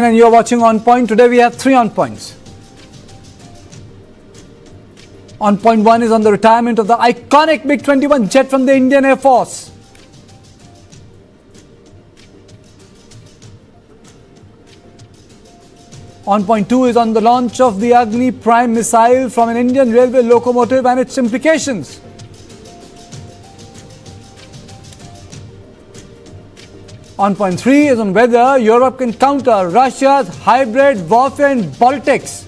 And you are watching On Point. Today we have 3 on points. On point 1 is on the retirement of the iconic MiG-21 jet from the Indian Air Force. On point 2 is on the launch of the Agni Prime missile from an Indian railway locomotive and its implications. On point 3 is on whether Europe can counter Russia's hybrid warfare in Baltics.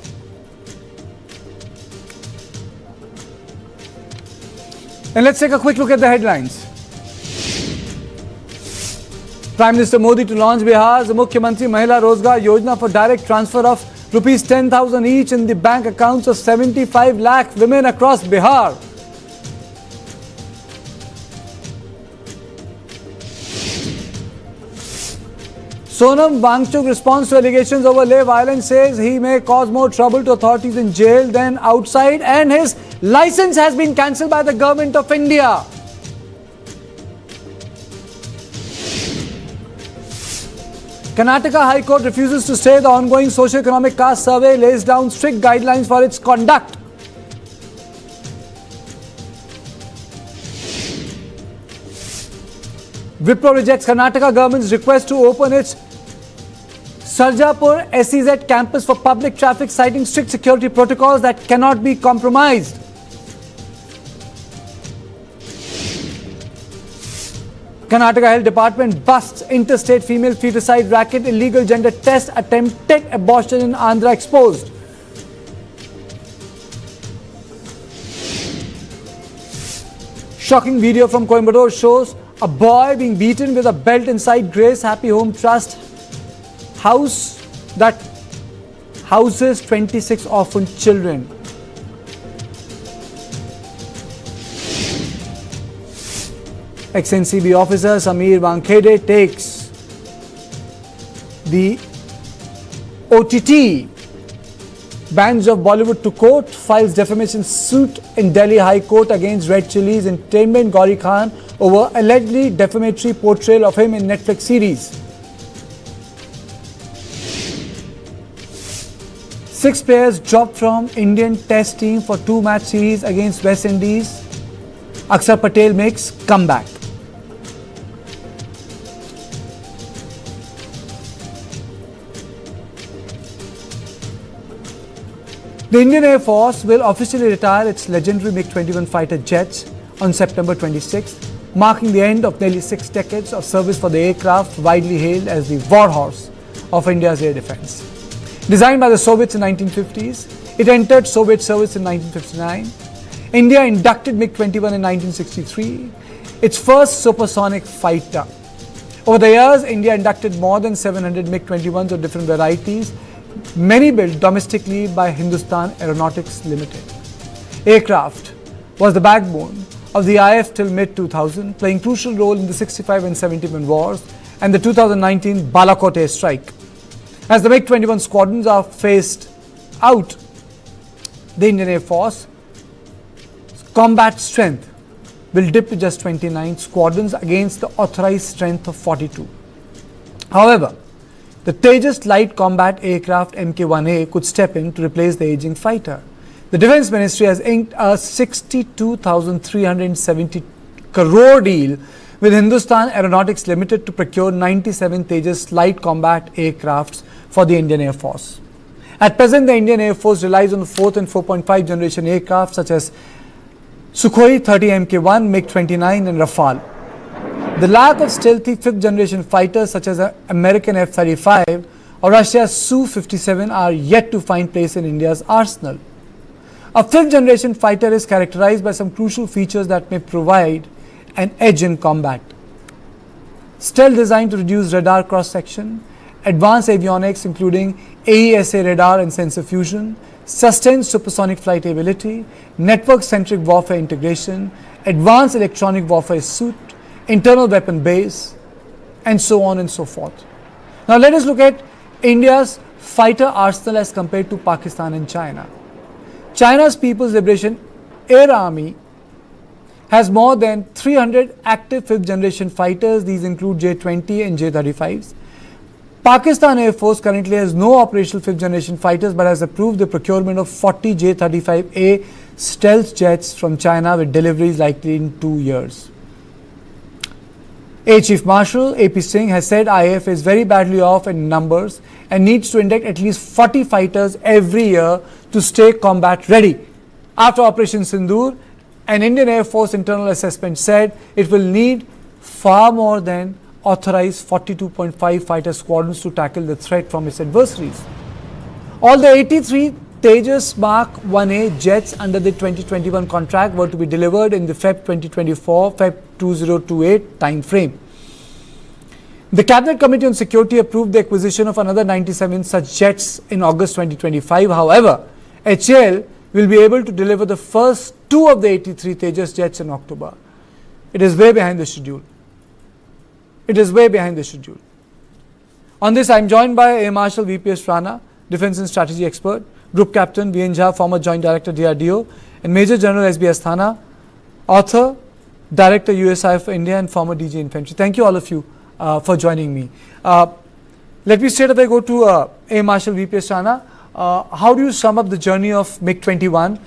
And let's take a quick look at the headlines. Prime Minister Modi to launch Bihar's Mukhyamantri Mahila Rozgar Yojana for direct transfer of rupees 10,000 each in the bank accounts of 75 lakh women across Bihar. Sonam Wangchuk responds to allegations over Leh violence, says he may cause more trouble to authorities in jail than outside, and his license has been cancelled by the government of India. Karnataka High Court refuses to stay the ongoing socio-economic caste survey, lays down strict guidelines for its conduct. Wipro rejects Karnataka government's request to open its Sarjapur SEZ campus for public traffic, citing strict security protocols that cannot be compromised. Karnataka Health Department busts interstate female feticide racket, illegal gender test, attempted abortion in Andhra exposed. Shocking video from Coimbatore shows a boy being beaten with a belt inside Grace Happy Home Trust house that houses 26 orphan children. Ex-NCB officer Samir Wankhede takes the OTT bans of Bollywood to court, files defamation suit in Delhi High Court against Red Chillies Entertainment Gauri Khan over allegedly defamatory portrayal of him in Netflix series. 6 players dropped from Indian Test team for 2-match series against West Indies. Akshar Patel makes comeback. The Indian Air Force will officially retire its legendary MiG-21 fighter jets on September 26th, marking the end of nearly 6 decades of service for the aircraft, widely hailed as the warhorse of India's air defense. Designed by the Soviets in the 1950s, it entered Soviet service in 1959. India inducted MiG-21 in 1963, its first supersonic fighter. Over the years, India inducted more than 700 MiG-21s of different varieties, many built domestically by Hindustan Aeronautics Limited. Aircraft was the backbone of the IAF till mid-2000, playing crucial role in the 65 and 71 wars and the 2019 Balakot airstrike. As the MiG-21 squadrons are phased out, the Indian Air Force combat strength will dip to just 29 squadrons against the authorized strength of 42. However, the Tejas light combat aircraft Mk1A could step in to replace the aging fighter. The Defence Ministry has inked a 62,370 crore deal with Hindustan Aeronautics Limited to procure 97 Tejas light combat aircrafts for the Indian Air Force. At present, the Indian Air Force relies on the 4th and 4.5 generation aircraft such as Sukhoi 30 Mk1, MiG-29 and Rafale. The lack of stealthy 5th generation fighters such as American F-35 or Russia's Su-57 are yet to find place in India's arsenal. A 5th generation fighter is characterized by some crucial features that may provide an edge in combat. Stealth designed to reduce radar cross-section, advanced avionics including AESA radar and sensor fusion, sustained supersonic flight ability, network-centric warfare integration, advanced electronic warfare suite, internal weapon base, and so on and so forth. Now let us look at India's fighter arsenal as compared to Pakistan and China. China's People's Liberation Air Army has more than 300 active 5th generation fighters. These include J-20 and J-35s. Pakistan Air Force currently has no operational fifth generation fighters but has approved the procurement of 40 J-35A stealth jets from China with deliveries likely in 2 years. Air Chief Marshal AP Singh has said IAF is very badly off in numbers and needs to induct at least 40 fighters every year to stay combat ready. After Operation Sindoor, an Indian Air Force internal assessment said it will need far more than authorized 42.5 fighter squadrons to tackle the threat from its adversaries. All the 83 Tejas Mk1A jets under the 2021 contract were to be delivered in the Feb 2024, Feb 2028 time frame. The Cabinet Committee on Security approved the acquisition of another 97 such jets in August 2025. However, HAL will be able to deliver the first 2 of the 83 Tejas jets in October. It is way behind the schedule. It is way behind the schedule. On this, I am joined by Air Marshal VPS Rana, Defence and Strategy Expert, Group Captain V.N. Jha, former Joint Director DRDO, and Major General S.B. Asthana, author, Director USIF for India, and former DG Infantry. Thank you all of you for joining me. Let me straight away go to Air Marshal VPS Rana. How do you sum up the journey of MiG-21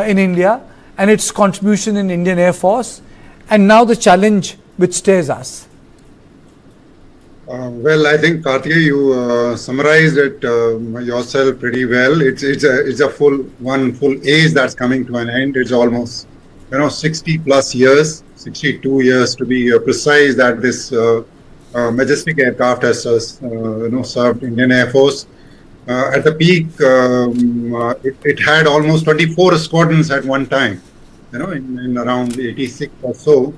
in India and its contribution in Indian Air Force, and now the challenge which stares us? Well, I think Karthikeya, you summarized it yourself pretty well. It's a full age that's coming to an end. It's almost 60 plus years, 62 years to be precise, that this majestic aircraft has served Indian Air Force. At the peak, it had almost 24 squadrons at one time. In around 86 or so.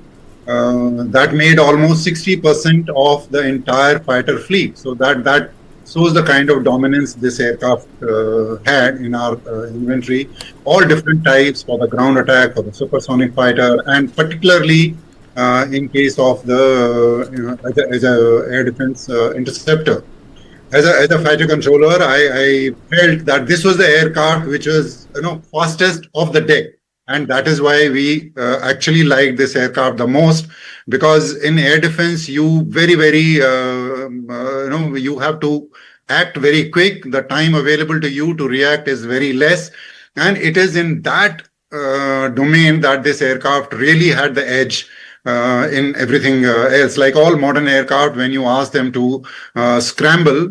That made almost 60% of the entire fighter fleet. So that shows the kind of dominance this aircraft had in our inventory. All different types for the ground attack, for the supersonic fighter, and particularly in case of the as a air defense interceptor. As a fighter controller, I felt that this was the aircraft which was fastest off the deck. And that is why we actually like this aircraft the most, because in air defense, you you have to act very quick. The time available to you to react is very less. And it is in that domain that this aircraft really had the edge in everything else. Like all modern aircraft, when you ask them to scramble,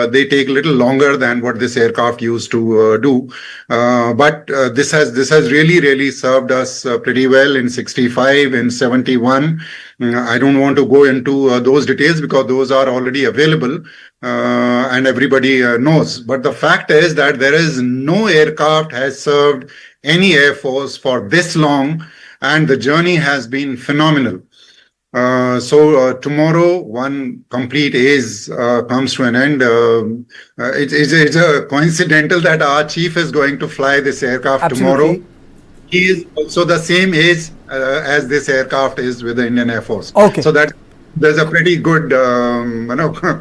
they take a little longer than what this aircraft used to do. But this has really served us pretty well in 65, in 71. I don't want to go into those details because those are already available and everybody knows. But the fact is that there is no aircraft has served any Air Force for this long, and the journey has been phenomenal. So tomorrow, one complete age comes to an end. It's a coincidental that our chief is going to fly this aircraft tomorrow. He is also the same age as this aircraft is with the Indian Air Force. Okay. So there's a pretty good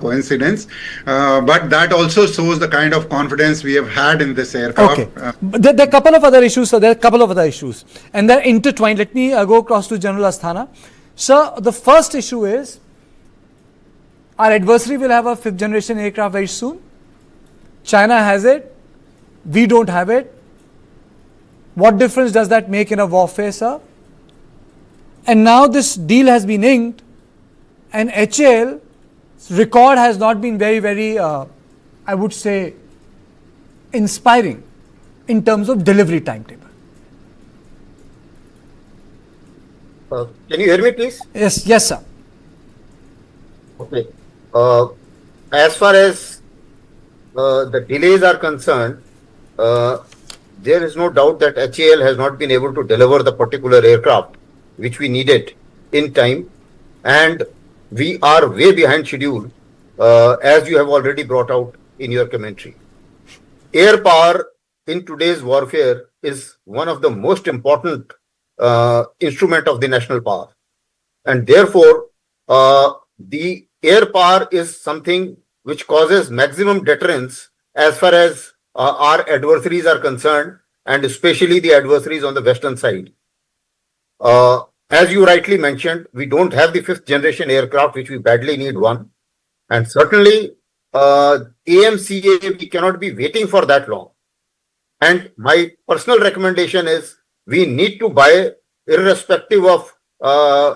coincidence, but that also shows the kind of confidence we have had in this aircraft. Okay. There are a couple of other issues. So there are a couple of other issues, and they're intertwined. Let me go across to General Asthana. Sir, the first issue is our adversary will have a 5th generation aircraft very soon. China has it. We don't have it. What difference does that make in a warfare, sir? And now this deal has been inked, and HAL record has not been very, I would say, inspiring in terms of delivery timetable. Can you hear me, please? Yes, sir. Okay. As far as the delays are concerned, there is no doubt that HAL has not been able to deliver the particular aircraft which we needed in time, and we are way behind schedule, as you have already brought out in your commentary. Air power in today's warfare is one of the most important instrument of the national power, and therefore the air power is something which causes maximum deterrence as far as our adversaries are concerned, and especially the adversaries on the western side. As you rightly mentioned, we don't have the 5th generation aircraft, which we badly need one. And certainly AMCA, we cannot be waiting for that long. And my personal recommendation is we need to buy, irrespective of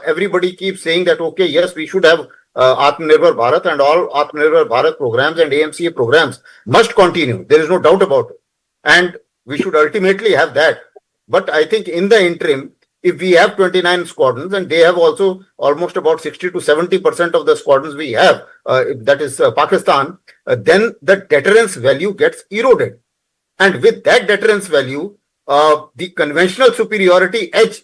everybody keeps saying that, okay, yes, we should have Atmanirbhar Bharat, and all Atmanirbhar Bharat programs and AMCA programs must continue. There is no doubt about it. And we should ultimately have that. But I think in the interim, if we have 29 squadrons and they have also almost about 60 to 70% of the squadrons we have, that is Pakistan, then the deterrence value gets eroded. And with that deterrence value, the conventional superiority edge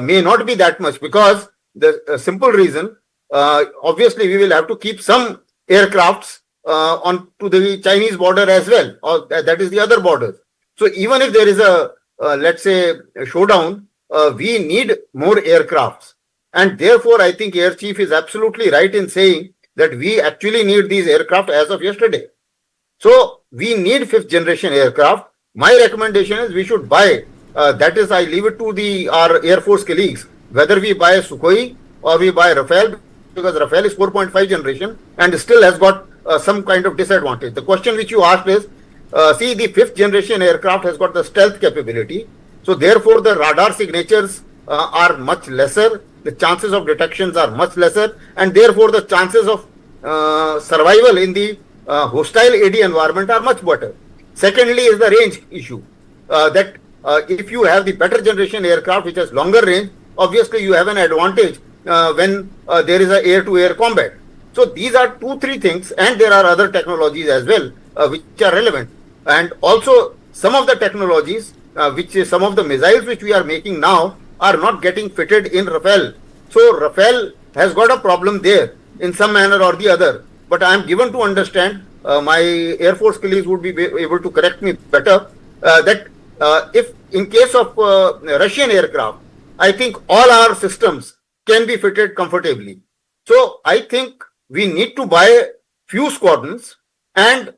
may not be that much, because the simple reason, obviously, we will have to keep some aircrafts on to the Chinese border as well, or that is the other border. So even if there is a, let's say, a showdown, we need more aircrafts. And therefore, I think Air Chief is absolutely right in saying that we actually need these aircraft as of yesterday. So we need fifth generation aircraft. My recommendation is we should buy, that is, I leave it to our Air Force colleagues, whether we buy Sukhoi or we buy Rafale, because Rafale is 4.5 generation and still has got some kind of disadvantage. The question which you asked is, see, the fifth generation aircraft has got the stealth capability. So therefore, the radar signatures are much lesser. The chances of detections are much lesser. And therefore, the chances of survival in the hostile AD environment are much better. Secondly is the range issue, that if you have the better generation aircraft which has longer range, obviously you have an advantage when there is a air-to-air combat. So these are 2-3 things, and there are other technologies as well which are relevant. And also some of the technologies, which is some of the missiles which we are making now, are not getting fitted in Rafale. So Rafale has got a problem there in some manner or the other. But I am given to understand, my Air Force colleagues would be able to correct me better, that if in case of Russian aircraft, I think all our systems can be fitted comfortably. So I think we need to buy few squadrons and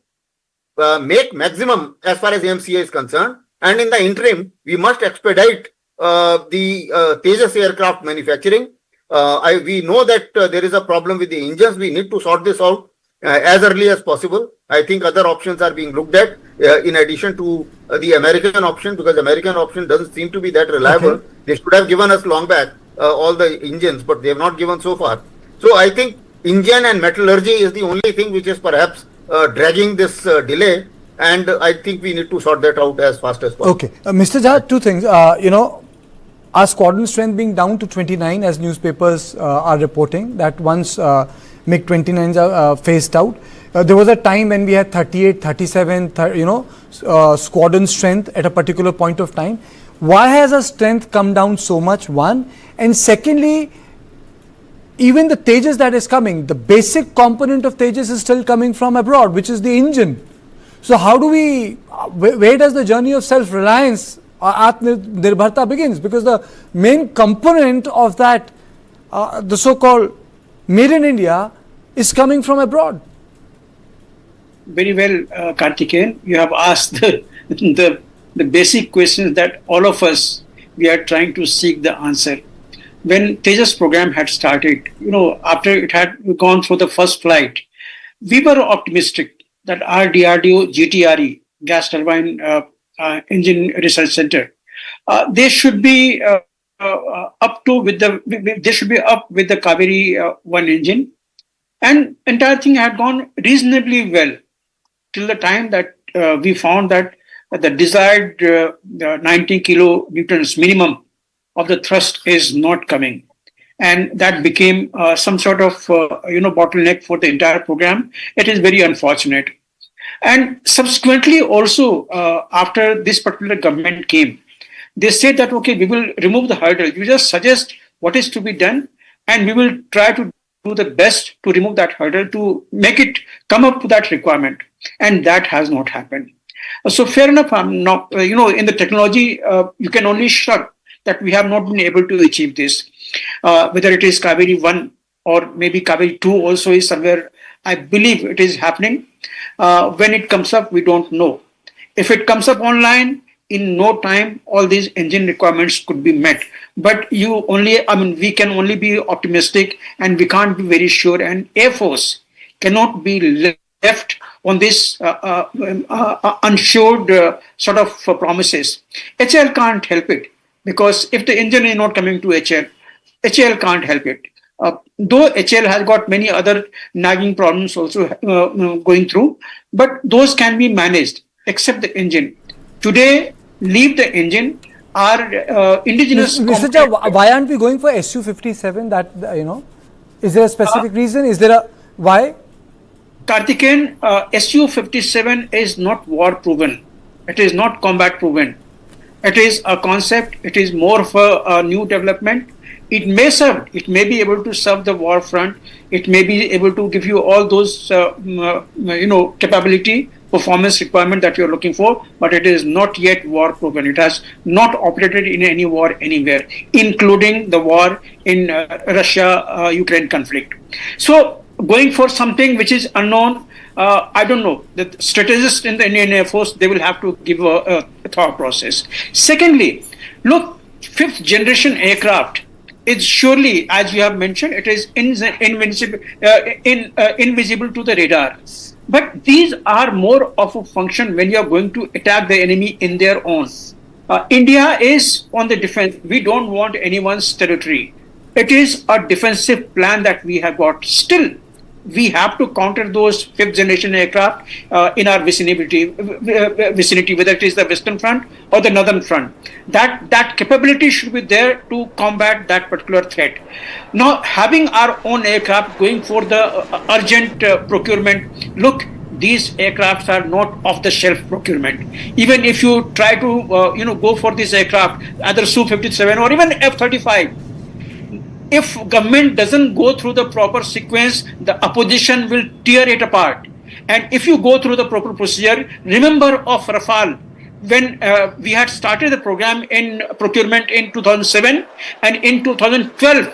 make maximum as far as MCA is concerned. And in the interim, we must expedite the Tejas aircraft manufacturing. We know that there is a problem with the engines. We need to sort this out as early as possible. I think other options are being looked at in addition to the American option, because American option doesn't seem to be that reliable. Okay. They should have given us long back all the engines, but they have not given so far. So I think engine and metallurgy is the only thing which is perhaps dragging this delay. And I think we need to sort that out as fast as possible. Okay. Mr. Jha, two things. Our squadron strength being down to 29, as newspapers are reporting, that once MiG-21s are phased out. There was a time when we had 38, 37, squadron strength at a particular point of time. Why has our strength come down so much, one? And secondly, even the Tejas that is coming, the basic component of Tejas is still coming from abroad, which is the engine. So how do we, where does the journey of self-reliance, Atmanirbharta begins? Because the main component of that, the so-called made in India, is coming from abroad. Very well, Karthikeyan, you have asked the basic questions that all of us, we are trying to seek the answer. When Tejas program had started, after it had gone through the first flight, we were optimistic that our DRDO GTRE, Gas Turbine Engine Research Center, they should be up with the Kaveri 1 engine, and entire thing had gone reasonably well till the time that we found that the desired 90 kilonewtons minimum of the thrust is not coming. And that became some sort of bottleneck for the entire program. It is very unfortunate. And subsequently also, after this particular government came, they said that, okay, we will remove the hurdle. You just suggest what is to be done, and we will try to do the best to remove that hurdle, to make it come up to that requirement. And that has not happened. So fair enough, I'm not, in the technology, you can only shrug that we have not been able to achieve this. Whether it is Kaveri 1 or maybe Kaveri 2 also is somewhere, I believe it is happening. When it comes up, we don't know. If it comes up online, in no time, all these engine requirements could be met. But we can only be optimistic, and we can't be very sure. And Air Force cannot be left on this unshored sort of promises. HL can't help it, because if the engine is not coming to HL can't help it. Though HL has got many other nagging problems also going through, but those can be managed, except the engine. Today, leave the engine. Our indigenous. Mr. Jha, why aren't we going for Su-57? That is there a specific reason? Is there a why? Karthikeyan, Su-57 is not war proven. It is not combat proven. It is a concept. It is more of a new development. It may serve. It may be able to serve the war front. It may be able to give you all those capability, performance requirement that you're looking for, but it is not yet war proven. It has not operated in any war anywhere, including the war in Russia-Ukraine conflict. So going for something which is unknown, I don't know. The strategists in the Indian Air Force, they will have to give a thought process. Secondly, look, fifth generation aircraft is surely, as you have mentioned, it is invisible to the radar. But these are more of a function when you are going to attack the enemy in their own. India is on the defense. We don't want anyone's territory. It is a defensive plan that we have got. Still, we have to counter those fifth generation aircraft in our vicinity, whether it is the Western Front or the Northern Front. That capability should be there to combat that particular threat. Now, having our own aircraft, going for the urgent procurement, look, these aircrafts are not off-the-shelf procurement. Even if you try to go for this aircraft, either Su-57 or even F-35, if government doesn't go through the proper sequence, the opposition will tear it apart. And if you go through the proper procedure, remember of Rafale, when we had started the program in procurement in 2007, and in 2012,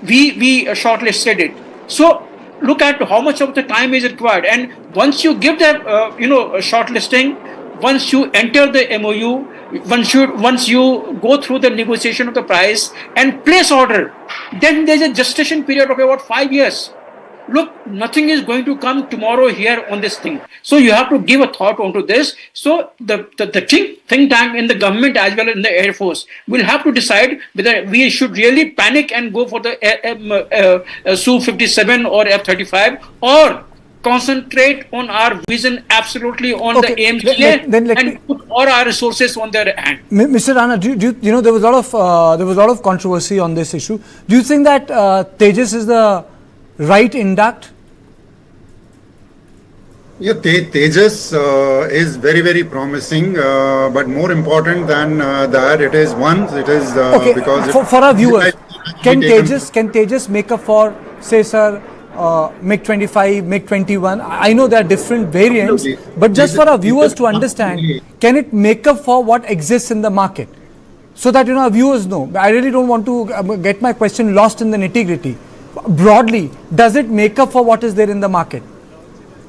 we shortlisted it. So look at how much of the time is required. And once you give the shortlisting, once you enter the MOU, once you go through the negotiation of the price and place order, then there's a gestation period of about 5 years. Look, nothing is going to come tomorrow here on this thing. So you have to give a thought onto this. So the think tank in the government as well as in the Air Force will have to decide whether we should really panic and go for the Su-57 or F-35, or concentrate on our vision absolutely on the aims and put all our resources on their hand. Mr. Rana, there was a lot of controversy on this issue. Do you think that Tejas is the right induct? Yeah, Tejas is very, very promising, but more important than that, it is because for our viewers, can Tejas make up for, say, sir, MiG-25, MiG-21? I know there are different variants, but just for our viewers to understand, can it make up for what exists in the market? So that our viewers know. I really don't want to get my question lost in the nitty-gritty. Broadly, does it make up for what is there in the market?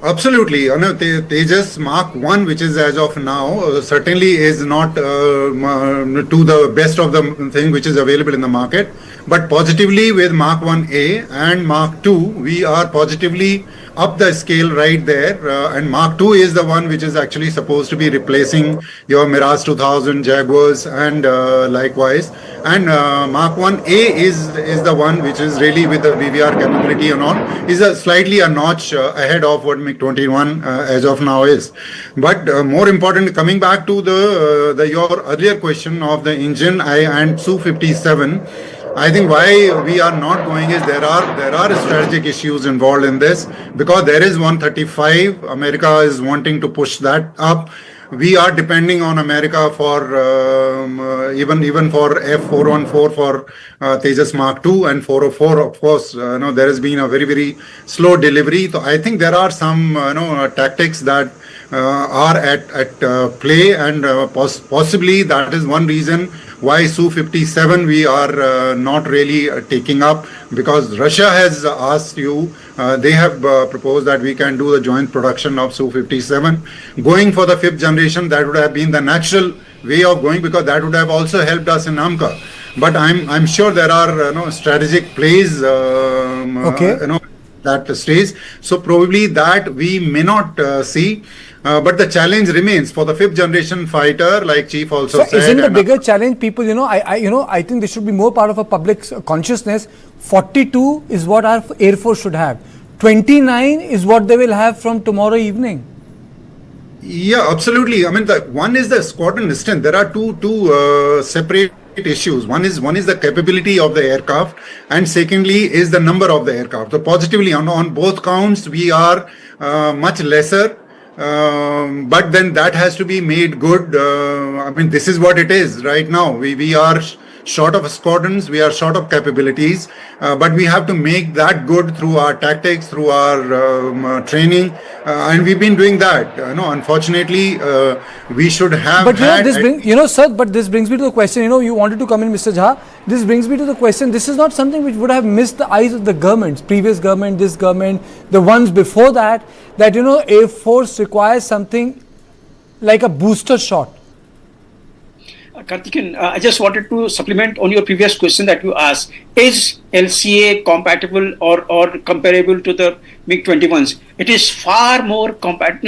Absolutely. Tejas Mark 1, which is as of now, certainly is not to the best of the thing which is available in the market. But positively with Mk1A and Mark 2, we are positively up the scale right there. And Mark 2 is the one which is actually supposed to be replacing your Mirage 2000, Jaguars, and likewise. And Mk1A is the one which is really with the VVR capability and all, is slightly a notch ahead of what MiG-21 as of now is. But more important, coming back to your earlier question of the engine and Su-57, I think why we are not going is there are strategic issues involved in this, because there is 135. America is wanting to push that up. We are depending on America for even for F414 for Tejas Mark II and 404. Of course, there has been a very, very slow delivery. So I think there are some tactics that are at play, and possibly that is one reason why Su-57 we are not really taking up, because Russia has asked you, they have proposed that we can do the joint production of Su-57. Going for the fifth generation, that would have been the natural way of going, because that would have also helped us in Okay. But I'm sure there are strategic plays that stage. So probably that we may not see. But the challenge remains for the fifth generation fighter, like Chief also So said. isn't the bigger challenge, people, I think this should be more part of a public consciousness. 42 is what our Air Force should have. 29 is what they will have from tomorrow evening. Yeah, absolutely. I mean, one is the squadron strength. There are two separate issues. One is the capability of the aircraft, and secondly is the number of the aircraft. So positively on both counts, we are much lesser. But then that has to be made good. I mean, this is what it is right now. We are short of squadrons, we are short of capabilities, but we have to make that good through our tactics, through our training, and we've been doing that. Unfortunately, we should have. But sir, but this brings me to the question. You wanted to come in, Mr. Jha. This brings me to the question. This is not something which would have missed the eyes of the governments, previous government, this government, the ones before that. That Air Force requires something like a booster shot. Karthikeyan, I just wanted to supplement on your previous question that you asked. Is LCA compatible or comparable to the MiG-21s? It is far more compatible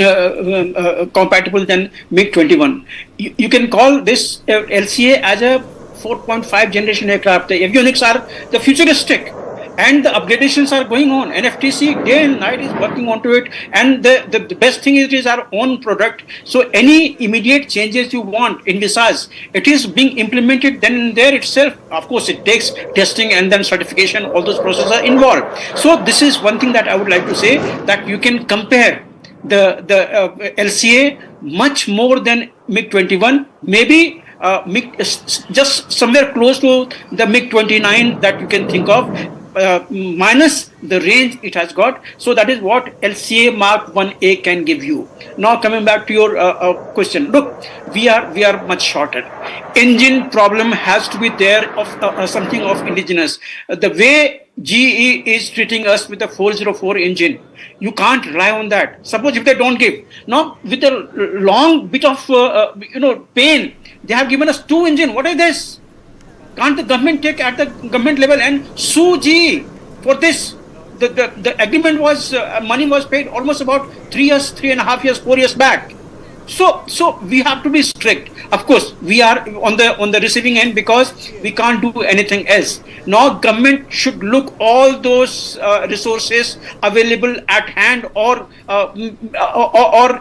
than MiG-21. You can call this LCA as a 4.5 generation aircraft. The avionics are the futuristic. And the upgradations are going on. NFTC day and night is working onto it, and the best thing is it is our own product. So any immediate changes you want in visas, it is being implemented then and there itself. Of course, it takes testing and then certification. All those processes are involved. So this is one thing that I would like to say, that you can compare the LCA much more than MiG-21. Maybe just somewhere close to the MiG-29 that you can think of. Minus the range it has got. So that is what LCA Mk1A can give you. Now coming back to your question, look, we are much shorter. Engine problem has to be there of something of indigenous. The way GE is treating us with the 404 engine, you can't rely on that. Suppose if they don't give, now with a long bit of pain, they have given us 2 engine. What is this? Can't the government take at the government level and sue GE for this? The agreement was, money was paid almost about 3 years, 3.5 years, 4 years back. So we have to be strict. Of course, we are on the receiving end because we can't do anything else. Now, government should look all those resources available at hand, or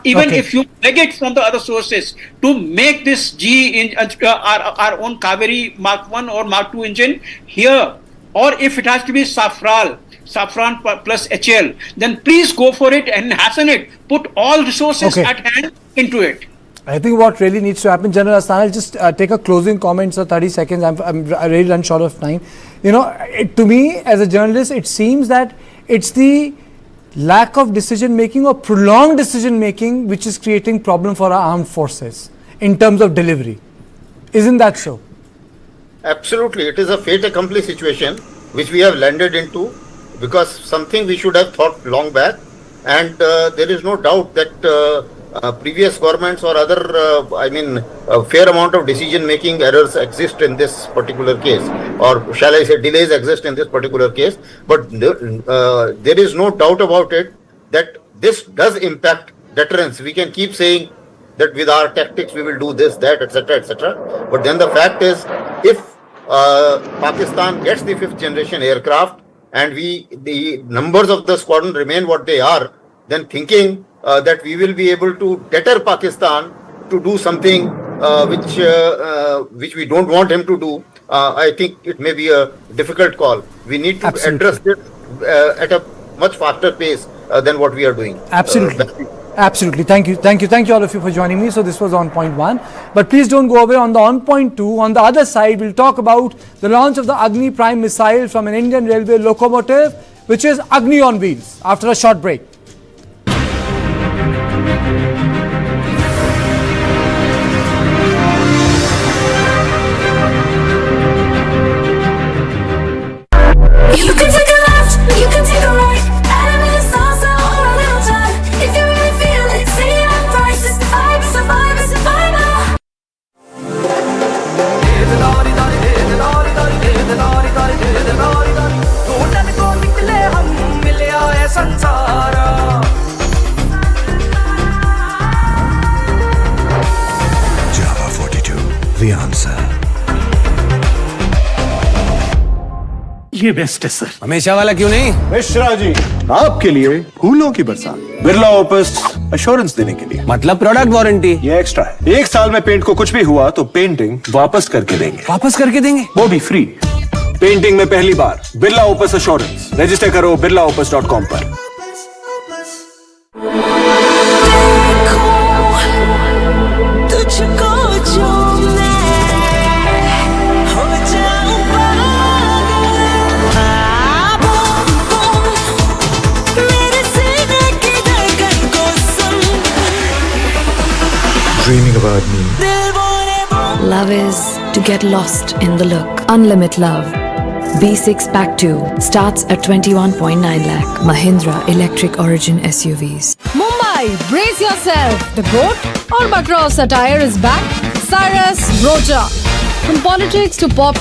even if you beg it from the other sources to make this GE our own Kaveri Mark 1 or Mark 2 engine here, or if it has to be Safran plus HL, then please go for it and hasten it. Put all resources at hand into it. I think what really needs to happen, General Asthana, I'll just take a closing comment, so 30 seconds. I'm really run short of time. To me, as a journalist, it seems that it's the lack of decision making or prolonged decision making which is creating problem for our armed forces in terms of delivery. Isn't that so? Absolutely. It is a fait accompli situation which we have landed into, because something we should have thought long back, and there is no doubt that previous governments or other, a fair amount of decision making errors exist in this particular case, or shall I say delays exist in this particular case. But there is no doubt about it that this does impact deterrence. We can keep saying that with our tactics we will do this, that, etc., etc. But then the fact is, if Pakistan gets the 5th generation aircraft and the numbers of the squadron remain what they are, then thinking that we will be able to deter Pakistan to do something which we don't want him to do, I think it may be a difficult call. We need to address this at a much faster pace than what we are doing. Absolutely. Thank you all of you for joining me. So this was on point 1, but please don't go away. On the on point 2, on the other side, we'll talk about the launch of the Agni Prime missile from an Indian Railway locomotive, which is Agni on wheels, after a short break. You can take a left, you can take a right. Enemies also all a little time. If you really feel it, say it on price. It's the vibe, it's the vibe, it's the vibe now. घोटन को निकले हम मिले ऐसा the answer. ये best है sir. हमेशा वाला क्यों नहीं? मिश्रा जी, आपके लिए फूलों की बरसात, बिरला ओपस एश्योरेंस देने के लिए। मतलब प्रोडक्ट वारंटी। ये एक्स्ट्रा है। 1 साल में पेंट को कुछ भी हुआ तो पेंटिंग वापस करके देंगे। वापस करके देंगे? वो भी फ्री। पेंटिंग में पहली बार बिरला ओपस एश्योरेंस। रजिस्टर करो birlaopus.com पर। Dreaming about me. Love is to get lost in the look. Unlimited Love. B6 Pack 2 starts at 21.9 lakh. Mahindra Electric Origin SUVs. Mumbai, brace yourself. The goat or Bakra satire is back. Cyrus Brocha. From politics to pop